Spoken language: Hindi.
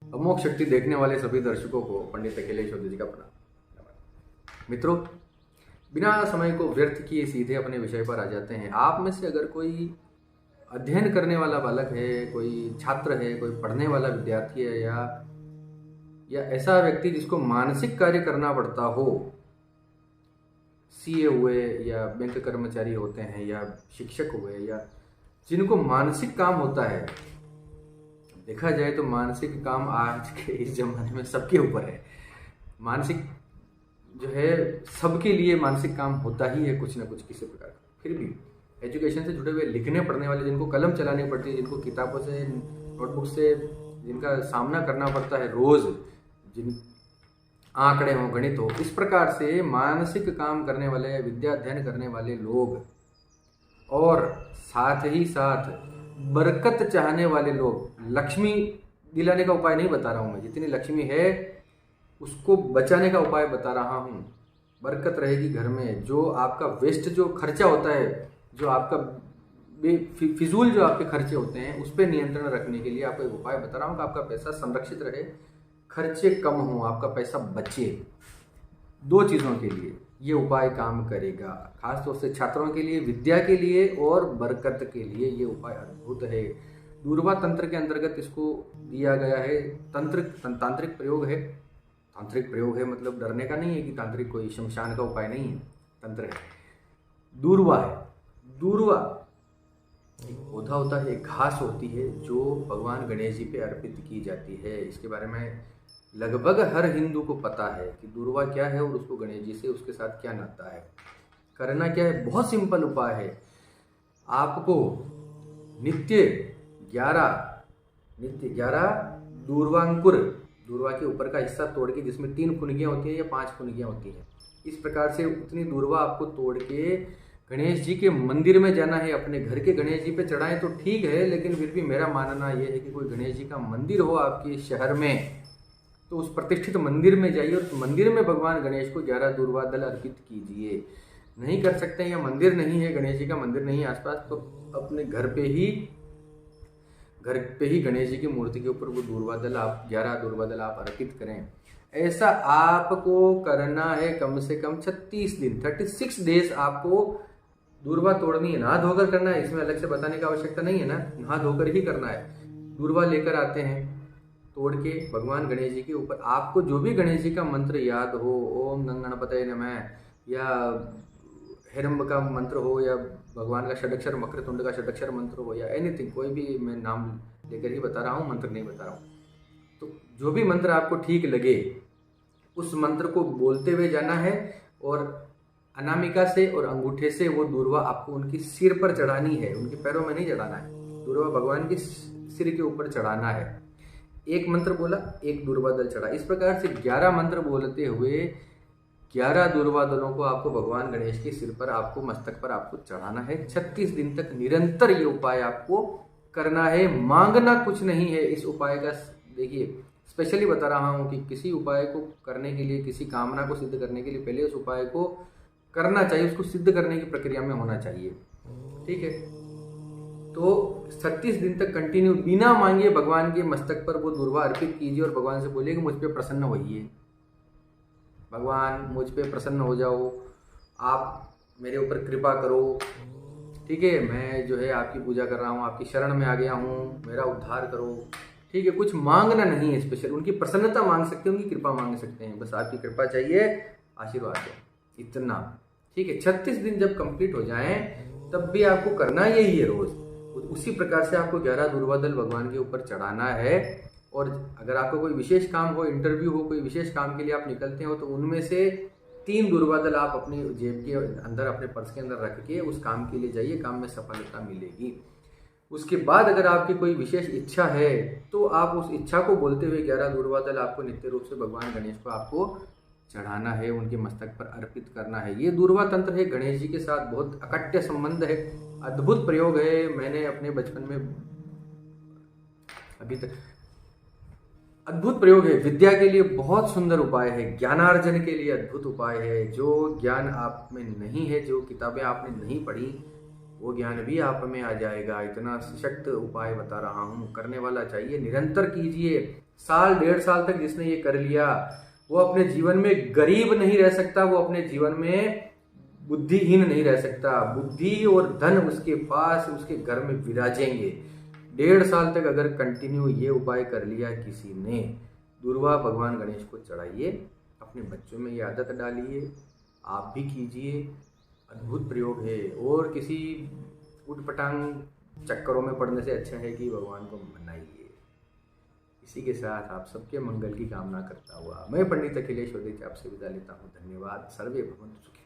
अमोघ शक्ति देखने वाले सभी दर्शकों को पंडित अखिलेश चौधरी जी का प्रणाम। मित्रों, बिना समय को व्यर्थ किए सीधे अपने विषय पर आ जाते हैं। आप में से अगर कोई अध्ययन करने वाला बालक है, कोई छात्र है, कोई पढ़ने वाला विद्यार्थी है, या ऐसा व्यक्ति जिसको मानसिक कार्य करना पड़ता हो, सीए हुए या बैंक कर्मचारी होते हैं या शिक्षक हुए, या जिनको मानसिक काम होता है, देखा जाए तो मानसिक काम आज के इस जमाने में सबके ऊपर है। मानसिक जो है सबके लिए मानसिक काम होता ही है कुछ ना कुछ किसी प्रकार का। फिर भी एजुकेशन से जुड़े हुए लिखने पढ़ने वाले, जिनको कलम चलानी पड़ती है, जिनको किताबों से नोटबुक से जिनका सामना करना पड़ता है रोज, जिन आंकड़े हो, गणित हो, इस प्रकार से मानसिक काम करने वाले, विद्या अध्ययन करने वाले लोग और साथ ही साथ बरकत चाहने वाले लोग, लक्ष्मी दिलाने का उपाय नहीं बता रहा हूं मैं, जितनी लक्ष्मी है उसको बचाने का उपाय बता रहा हूं। बरकत रहेगी घर में। जो आपका वेस्ट जो खर्चा होता है, जो आपका फिजूल जो आपके खर्चे होते हैं, उस पर नियंत्रण रखने के लिए आपको एक उपाय बता रहा हूं कि आपका पैसा संरक्षित रहे, खर्चे कम हो, आपका पैसा बचे। दो चीज़ों के लिए ये उपाय काम करेगा, खासतौर से छात्रों के लिए, विद्या के लिए और बरकत के लिए ये उपाय अद्भुत है। दूरवा तंत्र के अंतर्गत इसको दिया गया है। तांत्रिक प्रयोग है। तांत्रिक प्रयोग है मतलब डरने का नहीं है कि तांत्रिक कोई शमशान का उपाय नहीं है, तंत्र है। दूरवा है। दूरवा एक पौधा होता है, एक घास होती है जो भगवान गणेश जी पे अर्पित की जाती है। इसके बारे में लगभग हर हिंदू को पता है कि दूरवा क्या है और उसको गणेश जी से उसके साथ क्या नाता है। करना क्या है, बहुत सिंपल उपाय है। आपको नित्य 11 दूर्वांकुर, दूर्वा के ऊपर का हिस्सा तोड़ के, जिसमें 3 फुनगियाँ होती हैं या 5 फुनगियाँ होती हैं, इस प्रकार से उतनी दूर्वा आपको तोड़ के गणेश जी के मंदिर में जाना है। अपने घर के गणेश जी पे चढ़ाएं तो ठीक है, लेकिन फिर भी मेरा मानना यह है कि कोई गणेश जी का मंदिर हो आपके शहर में, तो उस प्रतिष्ठित मंदिर में जाइए और उस मंदिर में भगवान गणेश को 11 दूर्वा दल अर्पित कीजिए। नहीं कर सकते हैं या मंदिर नहीं है, गणेश जी का मंदिर नहीं है आसपास, तो अपने घर पे ही गणेश जी की मूर्ति के ऊपर वो दूर्वा दल आप 11 दूर्वा दल आप अर्पित करें। ऐसा आपको करना है कम से कम 36 दिन, 36 डेज आपको दूर्वा तोड़नी है। नहा धोकर करना है, इसमें अलग से बताने की आवश्यकता नहीं है ना, नहा धोकर ही करना है। दूर्वा लेकर आते हैं, तोड़ के भगवान गणेश जी के ऊपर आपको जो भी गणेश जी का मंत्र याद हो, ओम गणपतये नमः, या हिरंब का मंत्र हो, या भगवान का षडक्षर मक्रतुंड का षडक्षर मंत्र हो, या एनीथिंग, कोई भी, मैं नाम लेकर ही बता रहा हूँ, मंत्र नहीं बता रहा हूँ। तो जो भी मंत्र आपको ठीक लगे उस मंत्र को बोलते हुए जाना है और अनामिका से और अंगूठे से वो दूर्वा आपको उनकी सिर पर चढ़ानी है, उनके पैरों में नहीं चढ़ाना है। दूर्वा भगवान के सिर के ऊपर चढ़ाना है। एक मंत्र बोला, एक दूर्वा दल चढ़ा। इस प्रकार से 11 मंत्र बोलते हुए 11 दूर्वा दलों को आपको भगवान गणेश के सिर पर, आपको मस्तक पर आपको चढ़ाना है। 36 दिन तक निरंतर ये उपाय आपको करना है। मांगना कुछ नहीं है इस उपाय का। देखिए, स्पेशली बता रहा हूँ कि किसी उपाय को करने के लिए, किसी कामना को सिद्ध करने के लिए पहले उस उपाय को करना चाहिए, उसको सिद्ध करने की प्रक्रिया में होना चाहिए। ठीक है, तो 36 दिन तक कंटिन्यू बिना मांगे भगवान के मस्तक पर वो दूर्वा अर्पित कीजिए और भगवान से बोलिए कि मुझ पे प्रसन्न होइए, भगवान मुझ पे प्रसन्न हो जाओ, आप मेरे ऊपर कृपा करो। ठीक है, मैं जो है आपकी पूजा कर रहा हूँ, आपकी शरण में आ गया हूँ, मेरा उद्धार करो। ठीक है, कुछ मांगना नहीं है स्पेशल, उनकी प्रसन्नता मांग सकते हैं, उनकी कृपा मांग सकते हैं, बस आपकी कृपा चाहिए, आशीर्वाद है, इतना। ठीक है, 36 दिन जब कंप्लीट हो जाएं तब भी आपको करना यही है रोज। उसी प्रकार से आपको 11 दूर्वा दल भगवान के ऊपर चढ़ाना है। और अगर आपको कोई विशेष काम हो, इंटरव्यू हो, कोई विशेष काम के लिए आप निकलते हो, तो उनमें से 3 दूर्वा दल आप अपनी जेब के अंदर, अपने पर्स के अंदर रख के उस काम के लिए जाइए, काम में सफलता मिलेगी। उसके बाद अगर आपकी कोई विशेष इच्छा है तो आप उस इच्छा को बोलते हुए 11 दूर्वा दल आपको नित्य रूप से भगवान गणेश को आपको चढ़ाना है, उनके मस्तक पर अर्पित करना है। ये दूर्वा तंत्र है, गणेश जी के साथ बहुत अकट्य संबंध है, अद्भुत प्रयोग है। मैंने अपने बचपन में, अभी तक अद्भुत प्रयोग है। विद्या के लिए बहुत सुंदर उपाय है, ज्ञानार्जन के लिए अद्भुत उपाय है। जो ज्ञान आप में नहीं है, जो किताबें आपने नहीं पढ़ी, वो ज्ञान भी आप में आ जाएगा। इतना सशक्त उपाय बता रहा हूँ, करने वाला चाहिए, निरंतर कीजिए। साल 1.5 साल तक जिसने ये कर लिया वो अपने जीवन में गरीब नहीं रह सकता, वो अपने जीवन में बुद्धिहीन नहीं रह सकता। बुद्धि और धन उसके पास, उसके घर में विराजेंगे। 1.5 साल तक अगर कंटिन्यू ये उपाय कर लिया किसी ने, दूर्वा भगवान गणेश को चढ़ाइए, अपने बच्चों में ये आदत डालिए, आप भी कीजिए। अद्भुत प्रयोग है। और किसी उटपटांग चक्करों में पड़ने से अच्छा है कि भगवान को मनाइए। इसी के साथ आप सबके मंगल की कामना करता हुआ मैं पंडित अखिलेश उदित आपसे विदा लेता हूँ। धन्यवाद। सर्वे भवन्तु सुखिनः।